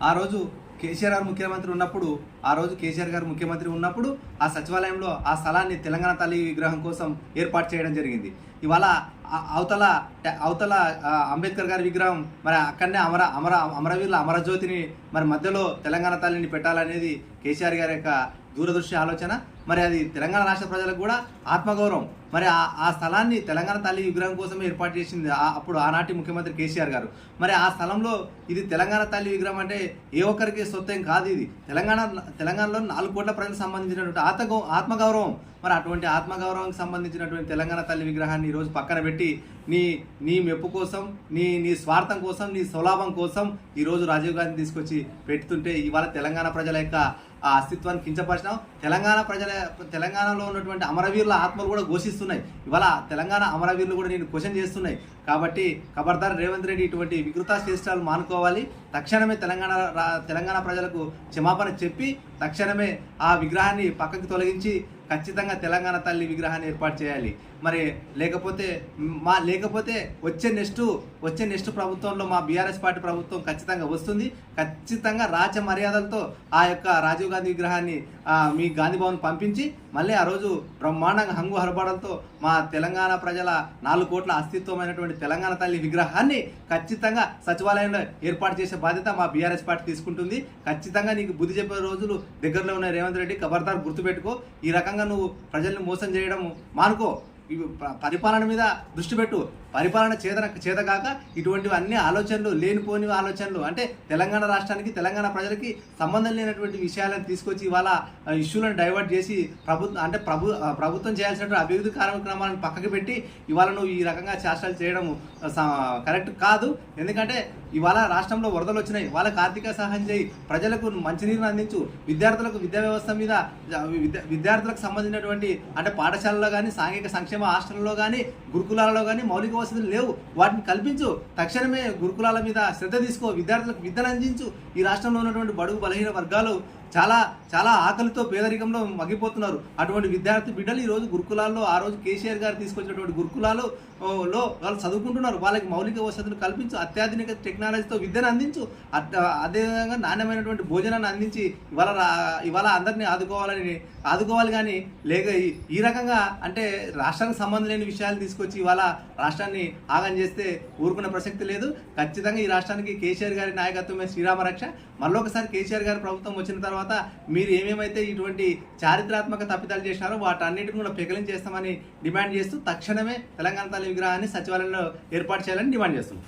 ఆ రోజు కేసీఆర్ గారు ముఖ్యమంత్రి ఉన్నప్పుడు ఆ సచివాలయంలో ఆ స్థలాన్ని తెలంగాణ తల్లి విగ్రహం కోసం ఏర్పాటు చేయడం జరిగింది. ఇవాళ అవతల అవతల అంబేద్కర్ గారి విగ్రహం మరి అక్కడనే అమరవీరుల అమరజ్యోతిని మరి మధ్యలో తెలంగాణ తల్లిని పెట్టాలనేది కేసీఆర్ గారి యొక్క దూరదృష్టి ఆలోచన. మరి అది తెలంగాణ రాష్ట్ర ప్రజలకు కూడా ఆత్మగౌరవం. మరి ఆ స్థలాన్ని తెలంగాణ తల్లి విగ్రహం కోసం ఏర్పాటు చేసింది అప్పుడు ఆనాటి ముఖ్యమంత్రి కేసీఆర్ గారు. మరి ఆ స్థలంలో ఇది తెలంగాణ తల్లి విగ్రహం అంటే ఏ ఒక్కరికి సొత్తేం కాదు. ఇది తెలంగాణలో 4 కోట్ల ప్రజలకు సంబంధించినటువంటి ఆత్మగౌరవం. మరి అటువంటి ఆత్మగౌరవానికి సంబంధించినటువంటి తెలంగాణ తల్లి విగ్రహాన్ని ఈరోజు పక్కన పెట్టి నీ మెప్పు కోసం, నీ స్వార్థం కోసం, నీ స్వలాభం కోసం ఈరోజు రాజీవ్ గాంధీ తీసుకొచ్చి పెడుతుంటే ఇవాళ తెలంగాణ ప్రజల యొక్క ఆ అస్తిత్వాన్ని కించపరిచినాం. తెలంగాణలో ఉన్నటువంటి అమరవీరుల ఆత్మలు కూడా ఘోషిస్తున్నాయి. ఇవాళ తెలంగాణ అమరవీరులు కూడా నేను క్వశ్చన్ చేస్తున్నాయి. కాబట్టి ఖబర్దార్ రేవంత్ రెడ్డి ఇటువంటి వికృత చేష్టాలు మానుకోవాలి. తక్షణమే తెలంగాణ ప్రజలకు క్షమాపణ చెప్పి తక్షణమే ఆ విగ్రహాన్ని పక్కకి తొలగించి ఖచ్చితంగా తెలంగాణ తల్లి విగ్రహాన్ని ఏర్పాటు చేయాలి. మరి లేకపోతే వచ్చే నెక్స్ట్ ప్రభుత్వంలో మా బీఆర్ఎస్ పార్టీ ప్రభుత్వం ఖచ్చితంగా వస్తుంది. ఖచ్చితంగా రాజ మర్యాదలతో ఆ యొక్క రాజీవ్ గాంధీ విగ్రహాన్ని మీ గాంధీ భవన్ పంపించి మళ్ళీ ఆ రోజు బ్రహ్మాండంగా హంగు హరబడంతో మా తెలంగాణ ప్రజల 4 కోట్ల అస్తిత్వమైనటువంటి తెలంగాణ తల్లి విగ్రహాన్ని ఖచ్చితంగా సచివాలయంలో ఏర్పాటు చేసే బాధ్యత మా బీఆర్ఎస్ పార్టీ తీసుకుంటుంది. ఖచ్చితంగా నీకు బుద్ధి చెప్పే రోజులు దగ్గరలో ఉన్న రేవంత్ రెడ్డి, ఖబర్దార్ గుర్తుపెట్టుకో. ఈ రకంగా నువ్వు ప్రజల్ని మోసం చేయడం మానుకో. పరిపాలన మీద దృష్టి పెట్టు. పరిపాలన చేతగాక ఇటువంటివి అన్ని ఆలోచనలు, లేనిపోని ఆలోచనలు, అంటే తెలంగాణ రాష్ట్రానికి, తెలంగాణ ప్రజలకి సంబంధం లేనటువంటి విషయాలను తీసుకొచ్చి ఇవాళ ఇష్యూలను డైవర్ట్ చేసి ప్రభుత్వం చేయాల్సినటువంటి అభివృద్ధి కార్యక్రమాలను పక్కకి పెట్టి ఇవాళ నువ్వు ఈ రకంగా చేష్టాలు చేయడం కరెక్ట్ కాదు. ఎందుకంటే ఇవాళ రాష్ట్రంలో వరదలు వచ్చినాయి, వాళ్ళకి ఆర్థిక సహాయం చేయి, ప్రజలకు మంచినీరుని అందించు, విద్యార్థులకు విద్యా వ్యవస్థ మీద విద్యార్థులకు సంబంధించినటువంటి అంటే పాఠశాలలో కానీ, సాంఘిక సంక్షేమ హాస్టల్లో కానీ, గురుకులాలలో కానీ మౌలిక వసతులు లేవు, వాటిని కల్పించు. తక్షణమే గురుకులాల మీద శ్రద్ధ తీసుకో, విద్యార్థులకు విద్యను అందించు. ఈ రాష్ట్రంలో ఉన్నటువంటి బడుగు బలహీన వర్గాలు చాలా ఆకలితో పేదరికంలో మగ్గిపోతున్నారు. అటువంటి విద్యార్థి బిడ్డలు ఈరోజు గురుకులాల్లో, ఆ రోజు కేసీఆర్ గారు తీసుకొచ్చినటువంటి గురుకులాల్లో వాళ్ళు చదువుకుంటున్నారు. వాళ్ళకి మౌలిక వసతులు కల్పించు, అత్యాధునిక టెక్నాలజీతో విద్యను అందించు, అదేవిధంగా నాణ్యమైనటువంటి భోజనాన్ని అందించి ఇవాళ అందరినీ ఆదుకోవాలి. కానీ లేక ఈ రకంగా అంటే రాష్ట్రానికి సంబంధం లేని విషయాలు తీసుకొచ్చి ఇవాళ రాష్ట్రాన్ని ఆగం చేస్తే ఊరుకునే ప్రసక్తి లేదు. ఖచ్చితంగా ఈ రాష్ట్రానికి కేసీఆర్ గారి నాయకత్వమే శ్రీరామ రక్ష. మళ్ళొకసారి కేసీఆర్ గారి ప్రభుత్వం వచ్చిన తర్వాత మీరు ఏమేమైతే ఇటువంటి చారిత్రాత్మక తప్పిదాలు చేసినారో వాటన్నిటిని కూడా పెకలించేస్తామని డిమాండ్ చేస్తూ తక్షణమే తెలంగాణ తల్లి విగ్రహాన్ని సచివాలయంలో ఏర్పాటు చేయాలని డిమాండ్ చేస్తున్నాం.